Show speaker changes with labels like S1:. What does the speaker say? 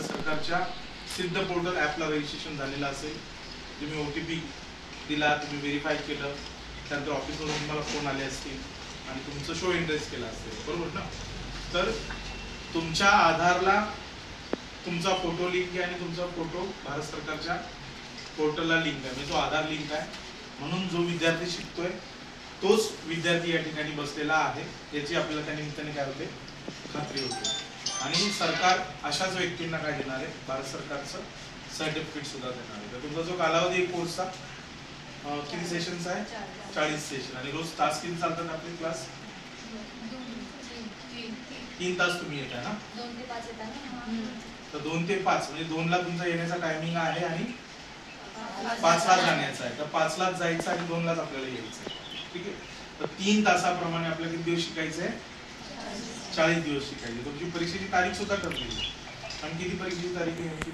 S1: सरकारच्या सिद्ध portal ॲपला registration झालेलं असेल, तुम्ही OTP दिला, तुम्ही व्हेरीफाय केलं, त्यानंतर ऑफिसमधून तुम्हाला फोन आले असतील आणि तुमचं शो इंटरेस्ट केला असेल, बरोबर ना? तर तुमच्या आधारला तुमचा फोटो लिंक आहे आणि तुमचा फोटो भारत सरकारच्या पोर्टलला लिंक आहे, म्हणजे तो आधार लिंक आहे. म्हणून जो विद्यार्थी शिकतोय तोच विद्यार्थी या ठिकाणी बसलेला आहे, याची आपल्याला त्या निमित्ताने काय होते, खात्री होते. आणि सरकार अशाच व्यक्तींना काय देणार आहे, भारत सरकारचं सर्टिफिकेट सुद्धा देणार आहे. तर तुमचा जो कालावधी कोर्सचा किती सेशन्स आहे, 40 सेशन, आणि रोज तास किती चालतात आपले क्लास? 3 तास तुम्ही येताय ना?
S2: 2 ते 5 येतात.
S1: तर 2 ते 5 म्हणजे 2 ला तुमचा येण्याचा टायमिंग आहे आणि 5 ला जाण्याचा आहे. तर 5 लाच जायचं आणि 2 लाच आपल्याला यायचं आहे. ठीक आहे. तर 3 तासाप्रमाणे आपल्याला किती दिवस शिकायचं आहे? 40 दिवस शिकायचे. तुमची परीक्षेची तारीख सुद्धा ठरलेली आहे. आणि किती परीक्षेची तारीख आहे?